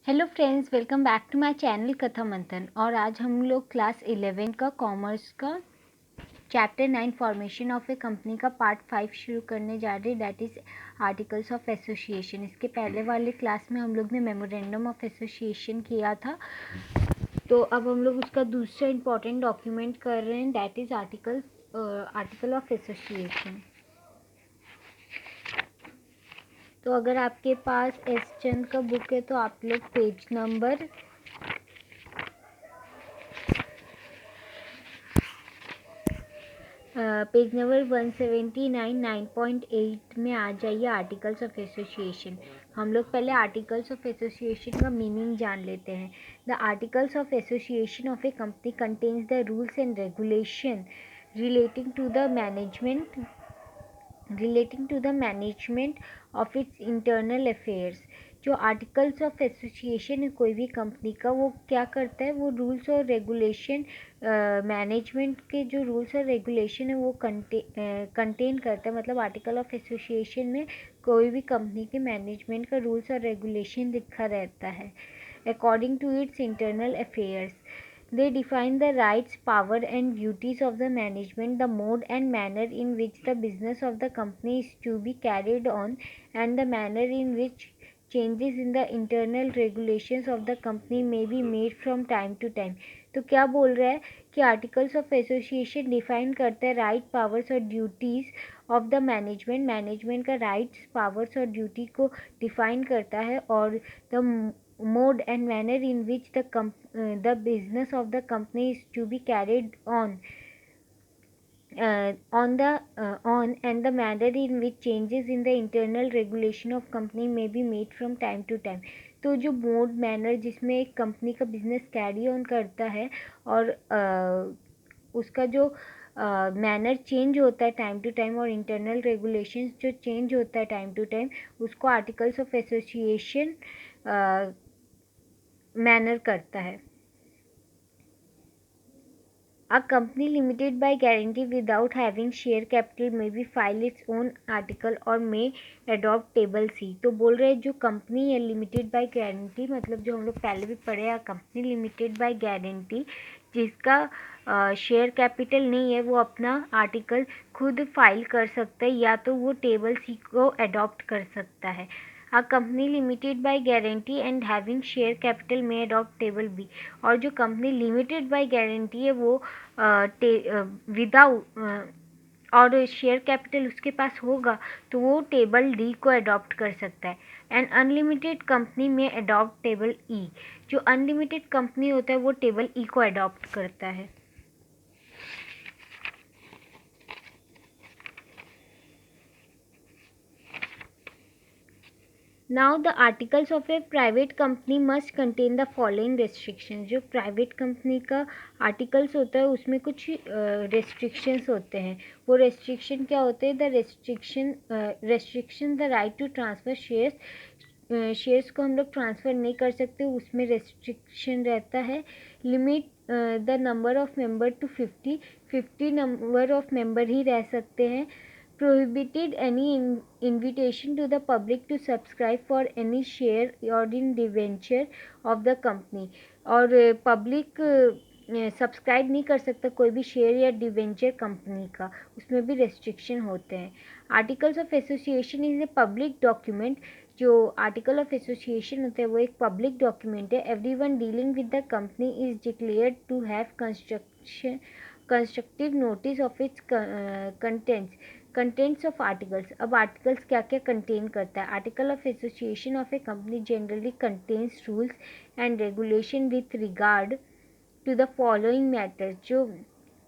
Hello friends, welcome back to my channel Katha Manthan. और आज हम लोग क्लास 11 का कॉमर्स का chapter 9 formation of a company का पार्ट 5 शुरू करने जा रहे हैं, that is articles of association. इसके पहले वाले क्लास में हम लोग ने मेमोरेंडम ऑफ एसोसिएशन किया था, तो अब हम लोग उसका दूसरा इम्पॉर्टेंट डॉक्यूमेंट कर रहे हैं, that is article of association. तो अगर आपके पास एस चंद का बुक है तो आप लोग पेज नंबर 179 9.8 में आ जाइए, आर्टिकल्स ऑफ एसोसिएशन। हम लोग पहले आर्टिकल्स ऑफ एसोसिएशन का मीनिंग जान लेते हैं। The articles of association of a company contains the rules and regulation relating to the management of its internal affairs। जो आर्टिकल्स ऑफ एसोसिएशन है कोई भी कंपनी का, वो क्या करता है, वो रूल्स और रेगुलेशन, मैनेजमेंट के जो रूल्स और रेगुलेशन है वो कंटेन करता है। मतलब आर्टिकल ऑफ एसोसिएशन में कोई भी कंपनी के मैनेजमेंट का रूल्स और रेगुलेशन लिखा रहता है according to its internal affairs. They define the rights, power and duties of the management, the mode and manner in which the business of the company is to be carried on, and the manner in which changes in the internal regulations of the company may be made from time to time। तो क्या बोल रहा है कि articles of association define करता है right, powers और duties of the management का राइट्स, पावर्स और ड्यूटी को डिफाइन करता है, और the mode and manner in which the business of the company is to be carried on and the manner in which changes in the internal regulation of company may be made from time to time। तो जो mode manner जिसमें एक company का business carry on करता है और उसका जो मैनर चेंज होता है टाइम टू टाइम, और इंटरनल रेगुलेशंस जो चेंज होता है टाइम टू टाइम, उसको आर्टिकल्स ऑफ एसोसिएशन मैनर करता है। A company limited by guarantee without having share capital may be file its own article or may adopt table C। तो बोल रहे हैं जो कंपनी है लिमिटेड बाय गारंटी, मतलब जो हम लोग पहले भी पढ़े हैं, कंपनी लिमिटेड बाय गारंटी जिसका शेयर कैपिटल नहीं है, वो अपना आर्टिकल खुद फाइल कर सकता है या तो वो टेबल सी को अडॉप्ट कर सकता है। A company limited by guarantee and having share capital may adopt table B। और जो कंपनी लिमिटेड बाय गारंटी है वो विदाउट और शेयर कैपिटल उसके पास होगा तो वो टेबल डी को अडॉप्ट कर सकता है। एंड अनलिमिटेड कंपनी में अडॉप्ट टेबल ई। जो अनलिमिटेड कंपनी होता है वो टेबल ई को अडॉप्ट करता है। Now the articles of a private company must contain the following restrictions। जो प्राइवेट कंपनी का आर्टिकल्स होता है उसमें कुछ restrictions होते हैं। वो restriction क्या होते हैं? The restriction the right to transfer shares को हम लोग ट्रांसफ़र नहीं कर सकते, उसमें रेस्ट्रिक्शन रहता है। Limit the number of member to 50 number of member ही रह सकते हैं। Prohibited any invitation to the public to subscribe for any share or in debenture of the company। और पब्लिक सब्सक्राइब नहीं कर सकता कोई भी शेयर या डिवेंचर कंपनी का, उसमें भी रेस्ट्रिक्शन होते हैं। Articles of association is a public document. जो आर्टिकल ऑफ एसोसिएशन होता है वो एक पब्लिक डॉक्यूमेंट है। Everyone dealing with the company is declared to have constructive notice of its contents of articles. अब आर्टिकल्स क्या क्या कंटेन करता है? Article of association of a company generally contains rules and regulation with regard to the following matters. जो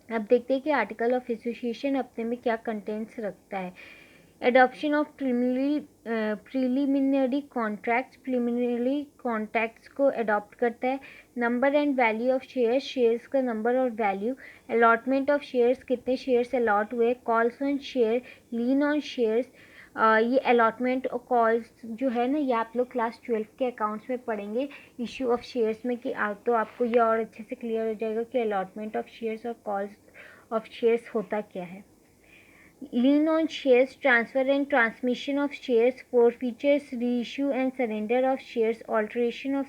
अब देखते हैं कि आर्टिकल ऑफ एसोसिएशन अपने में क्या कंटेंट्स रखता है। एडॉप्शन ऑफ प्रिलिमिनरी कॉन्ट्रैक्ट्स को अडॉप्ट करता है। Number and value of shares का नंबर और वैल्यू। अलॉटमेंट ऑफ शेयर्स, कितने शेयर्स अलॉट हुए। Calls on share, lean on shares. ये अलॉटमेंट और कॉल्स जो है ना, ये आप लोग क्लास 12 के अकाउंट्स में पढ़ेंगे इशू ऑफ शेयर्स में, कि तो आपको ये और अच्छे से क्लियर हो जाएगा कि अलॉटमेंट ऑफ शेयर्स और कॉल्स ऑफ शेयर्स होता क्या है। lien on shares, transfer and transmission of shares, forfeitures, reissue and surrender of shares, alteration of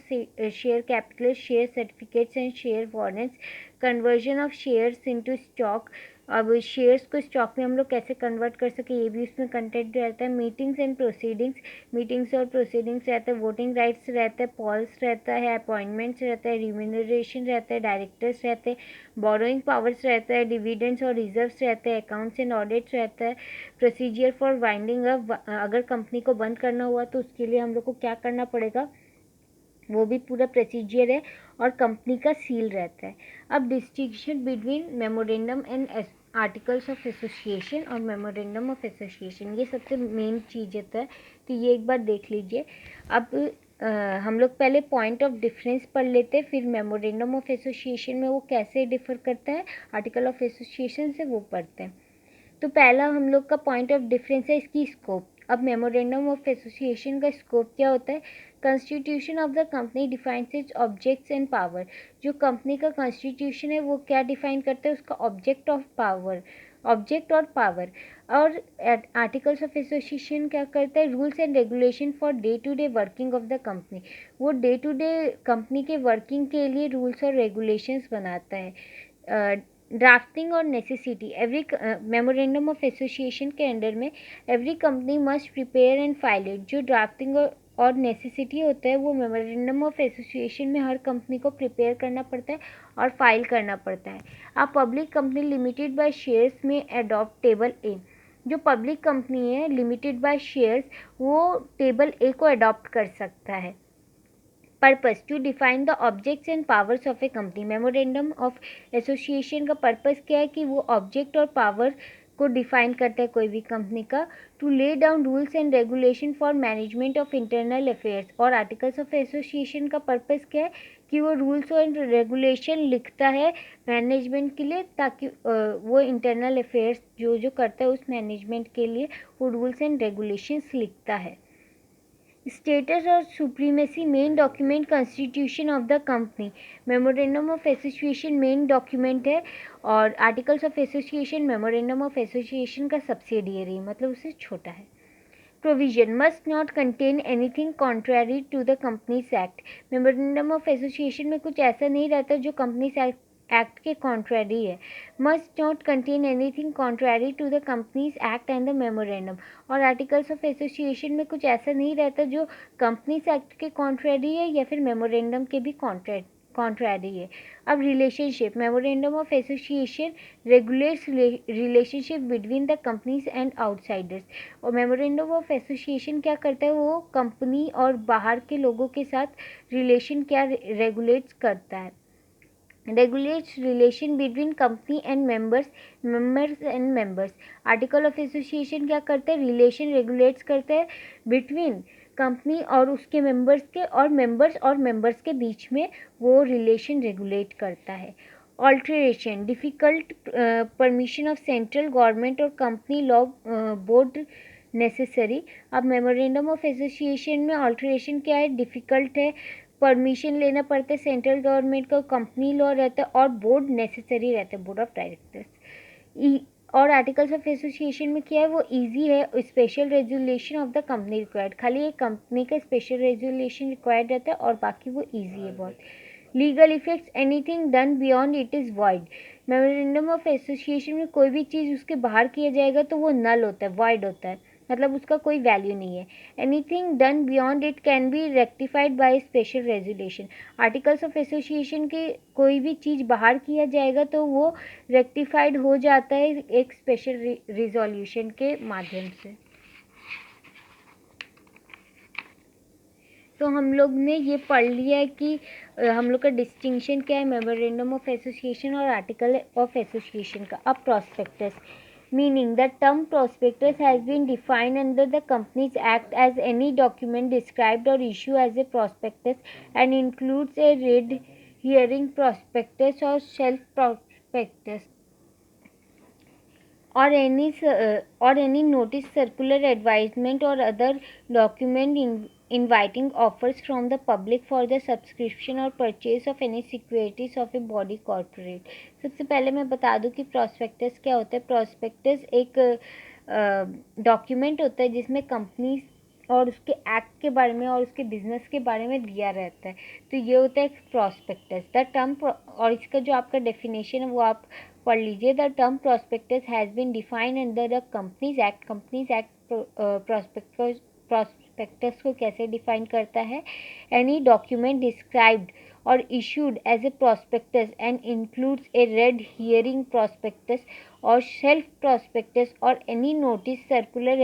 share capital, share certificates and share warrants, conversion of shares into stock. अब shares को stock में हम लोग कैसे convert कर सके ये भी उसमें कंटेंट रहता है. मीटिंग्स एंड प्रोसीडिंग्स, मीटिंग्स और प्रोसीडिंग्स रहता है. वोटिंग राइट्स रहता है. पॉल्स रहता है. अपॉइंटमेंट्स रहता है. रिम्यूनरेशन रहता है. डायरेक्टर्स रहते हैं. बोरोइंग पावर्स रहता है. डिविडेंड्स और रिजर्व्स रहते हैं. अकाउंट्स एंड ऑडिट्स रहता है. प्रोसीजर फॉर वाइंडिंग अप, अगर कंपनी को बंद करना हुआ तो उसके लिए हम लोग को क्या करना पड़ेगा वो भी पूरा प्रोसीजर है. और कंपनी का सील रहता है. अब distinction between memorandum and articles of association और मेमोरेंडम ऑफ एसोसिएशन, ये सबसे मेन चीज़ होता है. तो ये एक बार देख लीजिए. अब हम लोग पहले पॉइंट ऑफ डिफरेंस पढ़ लेते हैं, फिर मेमोरेंडम ऑफ एसोसिएशन में वो कैसे डिफर करता है आर्टिकल ऑफ एसोसिएशन से वो पढ़ते हैं. तो पहला हम लोग का पॉइंट ऑफ डिफरेंस है इसकी स्कोप. अब मेमोरेंडम ऑफ एसोसिएशन का स्कोप क्या होता है. Constitution of the company defines its objects and power. जो कंपनी का कॉन्स्टिट्यूशन है वो क्या डिफाइन करता है, उसका ऑब्जेक्ट ऑफ पावर, ऑब्जेक्ट और पावर. और आर्टिकल्स ऑफ एसोसिएशन क्या करता है, rules and regulation for day to day working of the company. वो डे टू डे कंपनी के वर्किंग के लिए रूल्स और रेगुलेशंस बनाता है. ड्राफ्टिंग और necessity, every memorandum of association के अंडर में every company must prepare and file it. जो ड्राफ्टिंग और नेसेसिटी होता है वो मेमोरेंडम ऑफ एसोसिएशन में हर कंपनी को प्रिपेयर करना पड़ता है और फाइल करना पड़ता है. अब public company limited by shares में अडॉप्ट टेबल ए. जो पब्लिक कंपनी है लिमिटेड बाय शेयर्स वो टेबल ए को अडॉप्ट कर सकता है. Purpose to define the objects and powers of a company. Memorandum of association का पर्पस क्या है कि वो ऑब्जेक्ट और पावर को डिफाइन करता है कोई भी कंपनी का. To lay down rules and regulation for management of internal affairs. और आर्टिकल्स ऑफ एसोसिएशन का पर्पस क्या है कि वो रूल्स एंड रेगुलेशन लिखता है मैनेजमेंट के लिए, ताकि वो इंटरनल अफेयर्स जो जो करता है उस मैनेजमेंट के लिए वो रूल्स एंड रेगुलेशंस लिखता है. स्टेटस और supremacy, main document constitution of the company. Memorandum of association main document है और articles of association memorandum of association का सब्सिडियरी, मतलब उससे छोटा है. Provision must not contain anything contrary to the companies act. Memorandum of association में कुछ ऐसा नहीं रहता जो कंपनीज एक्ट के कॉन्ट्ररी है. Must not contain anything contrary to the companies act and the memorandum. और आर्टिकल्स ऑफ एसोसिएशन में कुछ ऐसा नहीं रहता जो कंपनीज एक्ट के कॉन्ट्ररी है या फिर मेमोरेंडम के भी कॉन्ट्ररी है. अब relationship, memorandum of association regulates relationship between the companies and outsiders. और मेमोरेंडम ऑफ एसोसिएशन क्या करता है, वो कंपनी और बाहर के लोगों के साथ रिलेशन क्या रेगुलेट्स करता है. regulates relation between company and members and members. Article of association क्या करता है, रिलेशन रेगुलेट्स करता है बिटवीन कंपनी और उसके मेंबर्स के, और मेंबर्स के बीच में वो रिलेशन रेगुलेट करता है. Alteration, difficult permission of central government और कंपनी लॉ बोर्ड नेसेसरी. अब मेमोरेंडम ऑफ एसोसिएशन में ऑल्ट्रेशन क्या है, डिफ़िकल्ट है, परमिशन लेना पड़ता है सेंट्रल गवर्नमेंट का, कंपनी लॉ रहता है और बोर्ड नेसेसरी रहता है, बोर्ड ऑफ डायरेक्टर्स. और आर्टिकल्स ऑफ एसोसिएशन में क्या है, वो इजी है. Special resolution of the company required, खाली एक कंपनी का स्पेशल रेजुलेशन रिक्वायर्ड रहता है और बाकी वो इजी है बहुत. Legal effects, anything done beyond it is void. Memorandum of association में कोई भी चीज़ उसके बाहर किया जाएगा तो वो नल होता है, वॉइड होता है, मतलब उसका कोई वैल्यू नहीं है. Anything done beyond it can be rectified by special resolution. Articles of association के कोई भी चीज़ बाहर किया जाएगा तो वो रेक्टिफाइड हो जाता है एक स्पेशल रिजोल्यूशन के माध्यम से. तो हम लोग ने ये पढ़ लिया है कि हम लोग का डिस्टिंक्शन क्या है मेमोरेंडम ऑफ एसोसिएशन और आर्टिकल ऑफ एसोसिएशन का. अब prospectus, meaning the term prospectus has been defined under the Companies Act as any document described or issued as a prospectus and includes a red herring prospectus or shelf prospectus or any notice, circular, advisement or other document inviting offers from the public for the subscription or purchase of any securities of a body corporate. सबसे पहले मैं बता दूं कि prospectus क्या होता है. Prospectus एक डॉक्यूमेंट होता है जिसमें कंपनी और उसके एक्ट के बारे में और उसके बिजनेस के बारे में दिया रहता है। तो ये होता है प्रॉस्पेक्टस। द टर्म और इसका जो आपका डेफिनेशन है वो आप पढ़ लीजिए। The term prospectus has been defined under the companies act. Companies act prospectus को कैसे डिफाइन करता है? Any document described or issued as a prospectus and includes a red herring prospectus or shelf prospectus or any notice, circular,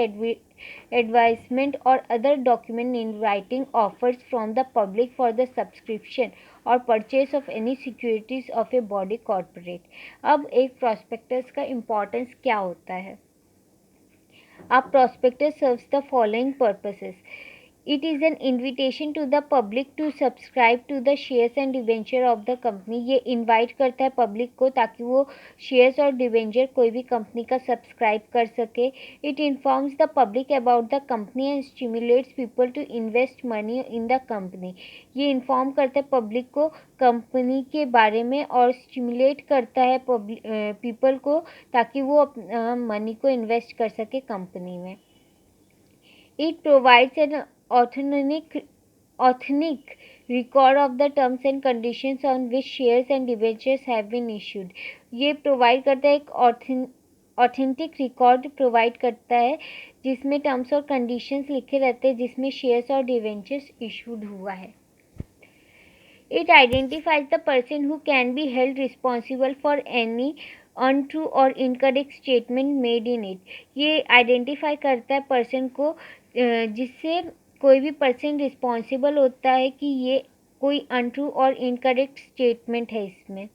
advisement or other document inviting offers from the public for the subscription or purchase of any securities of a body corporate। अब एक prospectus का importance क्या होता है? A prospectus serves the following purposes. It is an invitation to the public to subscribe to the shares and debenture of the company। ये invite करता है public को ताकि वो shares और debenture कोई भी company का subscribe कर सके। It informs the public about the company and stimulates people to invest money in the company। ये inform करता है public को company के बारे में और stimulate करता है people को ताकि वो money को invest कर सके company में। It provides an authentic record of the terms and conditions on which shares and debentures have been issued। ये प्रोवाइड करता है एक ऑथेंटिक रिकॉर्ड प्रोवाइड करता है जिसमें टर्म्स और कंडीशंस लिखे रहते हैं जिसमें शेयर्स और डिवेंचर्स इशूड हुआ है। It identifies the person who can be held responsible for any untrue or incorrect statement made in it। ये आइडेंटिफाई करता है पर्सन को जिससे कोई भी पर्सन रिस्पॉन्सिबल होता है कि ये कोई अनट्रू और इनकरेक्ट स्टेटमेंट है इसमें।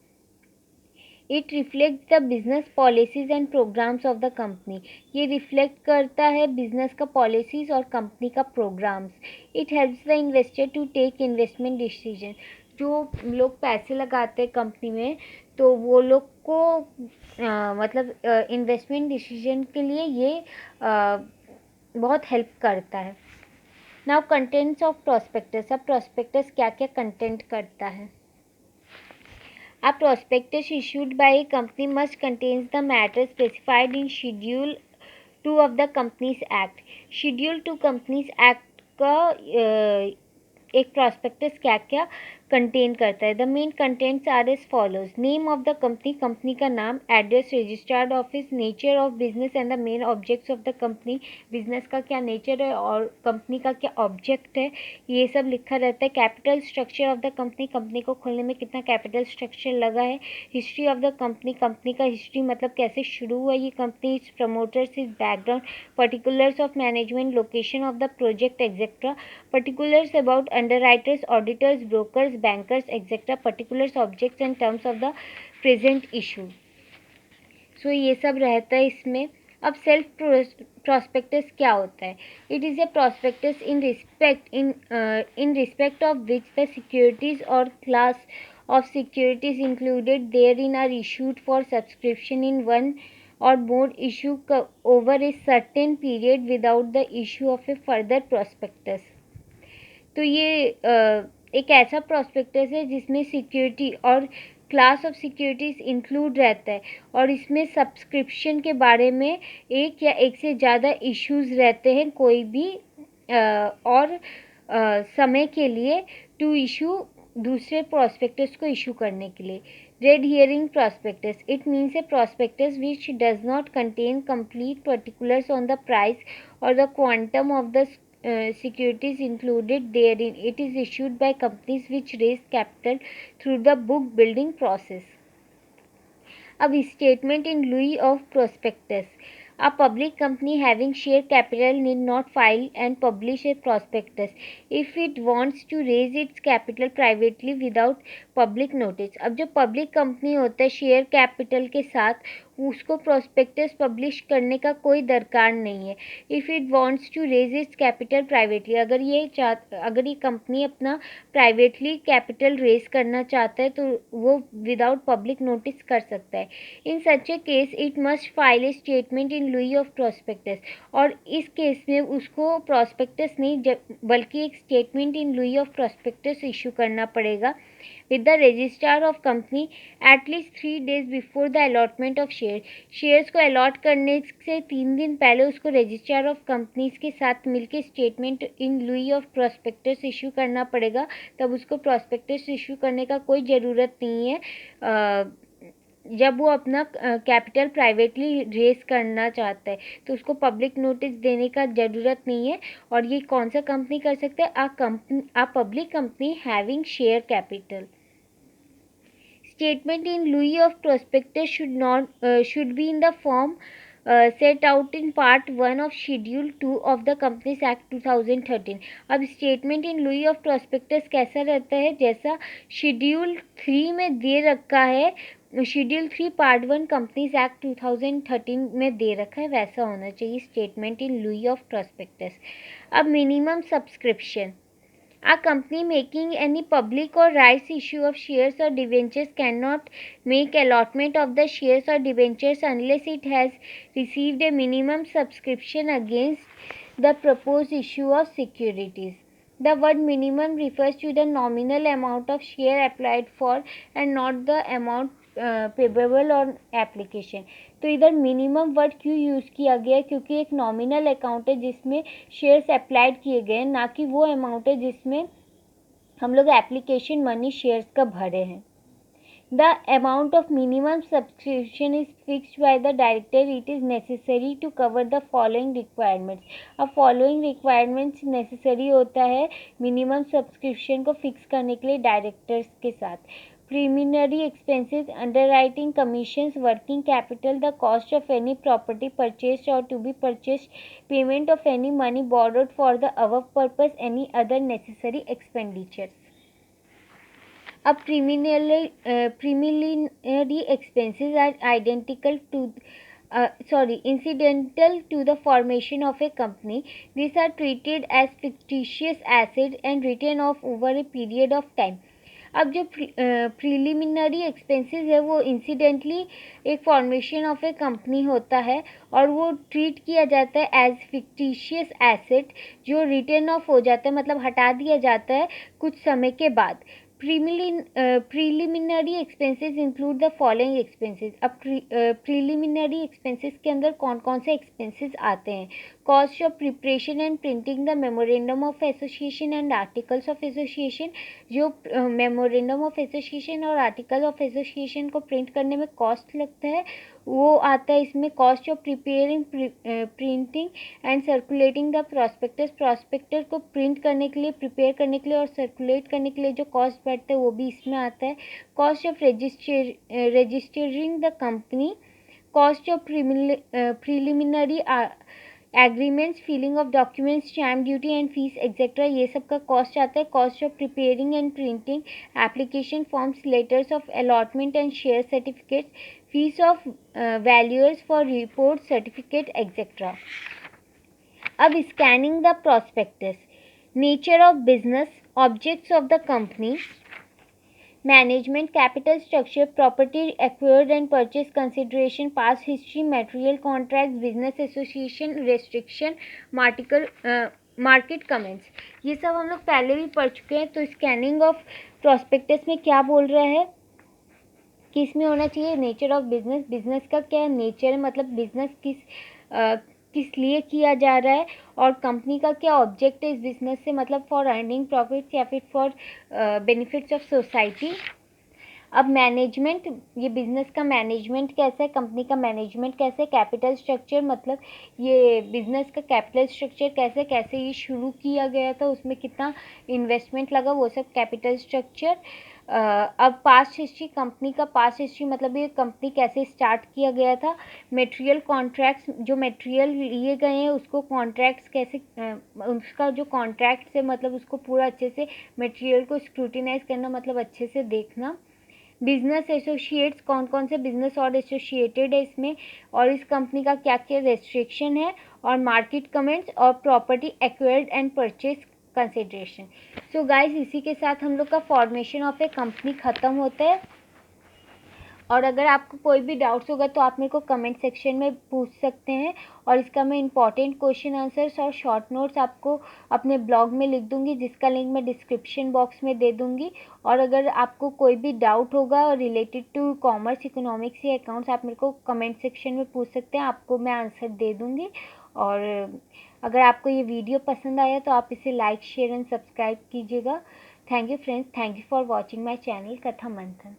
It reflect the business policies and programmes of the company. ये रिफ्लेक्ट करता है बिजनेस का पॉलिसीज और कंपनी का programmes. It helps the investor to take investment decision. जो लोग पैसे लगाते हैं कंपनी में तो वो लोग को मतलब इन्वेस्टमेंट डिसीजन के लिए ये बहुत हेल्प करता है। Now contents of prospectus. अब प्रॉस्पेक्टस क्या क्या कंटेंट करता है? A prospectus issued by a company must contain the matter specified in Schedule 2 of the Companies Act। Schedule 2 Companies Act का एक prospectus क्या क्या कंटेन करता है? The main contents are as follows. Name of the company, company का नाम, address, registered office, nature of business and the main objects of the company. Business का क्या नेचर है और कंपनी का क्या ऑब्जेक्ट है ये सब लिखा रहता है। Capital structure of the company, company को खोलने में कितना कैपिटल स्ट्रक्चर लगा है। History of the company, company का हिस्ट्री मतलब कैसे शुरू हुआ ये company, it's promoters, it's background, particulars of management, location of the project etcetera, particulars about underwriters, auditors, brokers, bankers, etc., particulars, objects and terms of the present issue। So ये सब रहता है इसमें। अब सेल्फ प्रॉस्पेक्टस क्या होता है? It is a prospectus in respect of which the securities और class of securities included therein are issued for subscription in one or more issue over a certain period without the issue of a further prospectus। तो ये एक ऐसा prospectus है जिसमें security और class of securities include रहता है और इसमें सब्सक्रिप्शन के बारे में एक या एक से ज़्यादा इश्यूज़ रहते हैं कोई भी और समय के लिए टू इशू दूसरे प्रॉस्पेक्टस को इशू करने के लिए। Red herring prospectus, it means a prospectus which does not contain complete particulars on the price और the quantum of the securities included therein। It is issued by companies which raise capital through the book building process। अब statement in lieu of prospectus। A public company having share capital need not file and publish a prospectus if it wants to raise its capital privately without public notice। अब जो public company होता है share capital के साथ उसको prospectus publish करने का कोई दरकार नहीं है। If it wants to raise its capital privately, अगर ये कंपनी अपना प्राइवेटली कैपिटल रेज करना चाहता है तो वो विदाउट पब्लिक नोटिस कर सकता है। In such a case it must file a statement in lieu of prospectus. और इस केस में उसको प्रोस्पेक्टस नहीं बल्कि एक statement in lieu of prospectus issue करना पड़ेगा with the registrar of company at least 3 days before the allotment of shares को अलॉट करने से 3 दिन पहले उसको रजिस्ट्रार ऑफ कंपनीज के साथ मिलकर statement in lieu of prospectus issue करना पड़ेगा। तब उसको प्रॉस्पेक्टस इशू करने का कोई ज़रूरत नहीं है जब वो अपना कैपिटल प्राइवेटली रेज करना चाहता है, तो उसको पब्लिक नोटिस देने का ज़रूरत नहीं है। और ये कौन सा कंपनी कर सकता है? A public company having share capital. Statement in lieu of prospectus should be in the form set out in part 1 of schedule 2 of the Companies Act 2013। अब statement in lieu of prospectus कैसा रहता है? जैसा schedule 3 में दे रखा है, schedule 3 part 1 companies act 2013 में दे रखा है, वैसा होना चाहिए statement in lieu of prospectus। अब minimum subscription, a company making any public or rights issue of shares or debentures cannot make allotment of the shares or debentures unless it has received a minimum subscription against the proposed issue of securities। The word minimum refers to the nominal amount of share applied for and not the amount payable on application. तो इधर minimum word क्यों use किया गया? क्योंकि एक nominal account है जिसमें shares applied किए गए, ना कि वो अमाउंट है जिसमें हम लोग एप्लीकेशन मनी शेयर्स का भरे हैं। The amount of minimum subscription is fixed by the director. It is necessary to cover the following requirements। अब following requirements necessary होता है minimum subscription को fix करने के लिए डायरेक्टर्स के साथ। Preliminary expenses, underwriting commissions, working capital, the cost of any property purchased or to be purchased, payment of any money borrowed for the above purpose, any other necessary expenditures। अब preliminary expenses are incidental to the formation of a company। These are treated as fictitious assets and written off over a period of time। अब जो preliminary expenses है वो incidentally एक formation of a company होता है और वो treat किया जाता है एज फिक्टिशियस एसेट जो रिटर्न ऑफ हो जाता है, मतलब हटा दिया जाता है कुछ समय के बाद। Preliminary expenses include the following expenses. अब प्रीलिमिनरी एक्सपेंसेस के अंदर कौन कौन से एक्सपेंसेस आते हैं? Cost of preparation and printing the memorandum of association and articles of association. जो मेमोरेंडम ऑफ एसोसिएशन और आर्टिकल ऑफ एसोसिएशन को प्रिंट करने में कॉस्ट लगता है वो आता है इसमें। Cost of preparing printing and circulating the prospectus. Prospector को प्रिंट करने के लिए, प्रिपेयर करने के लिए और सर्कुलेट करने के लिए जो कॉस्ट बैठता है वो भी इसमें आता है। Cost of registering the company. Cost of preliminary agreements, filing of documents, stamp duty and fees etcetera, ये सब का कॉस्ट आता है। Cost of preparing and printing application forms, letters of allotment and share certificate, fees of valuers for report certificate etcetera. अब scanning the prospectus, nature of business, objects of the company, management, capital structure, property acquired and purchase consideration, past history, material contract, business association, restriction, market comments, ये सब हम लोग पहले भी पढ़ चुके हैं। तो स्कैनिंग ऑफ प्रॉस्पेक्टस में क्या बोल रहा है कि इसमें होना चाहिए नेचर ऑफ बिजनेस। बिजनेस का क्या नेचर है, मतलब बिजनेस किस लिए किया जा रहा है और कंपनी का क्या ऑब्जेक्ट है इस बिजनेस से, मतलब फॉर अर्निंग प्रॉफिट्स या फिर फॉर बेनिफिट्स ऑफ सोसाइटी। अब मैनेजमेंट, ये बिजनेस का मैनेजमेंट कैसा है, कंपनी का मैनेजमेंट कैसे है। कैपिटल स्ट्रक्चर, मतलब ये बिजनेस का कैपिटल स्ट्रक्चर कैसे ये शुरू किया गया था, उसमें कितना इन्वेस्टमेंट लगा, वो सब कैपिटल स्ट्रक्चर। अब पास्ट हिस्ट्री, कंपनी का पास्ट हिस्ट्री मतलब ये कंपनी कैसे स्टार्ट किया गया था। मटेरियल कॉन्ट्रैक्ट्स, जो मटेरियल लिए गए हैं उसको कॉन्ट्रैक्ट्स कैसे, उसका जो कॉन्ट्रैक्ट्स है मतलब उसको पूरा अच्छे से मटेरियल को स्क्रूटिनाइज करना, मतलब अच्छे से देखना। बिजनेस एसोसिएट्स, कौन कौन से बिजनेस और एसोसिएटेड है इसमें और इस कंपनी का क्या क्या रेस्ट्रिक्शन है। और मार्केट कमेंट्स और property acquired and purchase consideration. So guys, इसी के साथ हम लोग का फॉर्मेशन ऑफ ए कंपनी ख़त्म होता है और अगर आपको कोई भी डाउट्स होगा तो आप मेरे को कमेंट सेक्शन में पूछ सकते हैं, और इसका मैं इंपॉर्टेंट क्वेश्चन आंसर्स और शॉर्ट नोट्स आपको अपने ब्लॉग में लिख दूंगी, जिसका लिंक मैं डिस्क्रिप्शन बॉक्स में दे दूंगी। और अगर आपको कोई भी डाउट होगा रिलेटेड टू कॉमर्स, इकोनॉमिक्स या अकाउंट्स, आप मेरे को कमेंट सेक्शन में पूछ सकते हैं, आपको मैं आंसर दे दूंगी। और अगर आपको ये वीडियो पसंद आया तो आप इसे लाइक, शेयर एंड सब्सक्राइब कीजिएगा। Thank you friends, thank you for watching my channel Katha मंथन।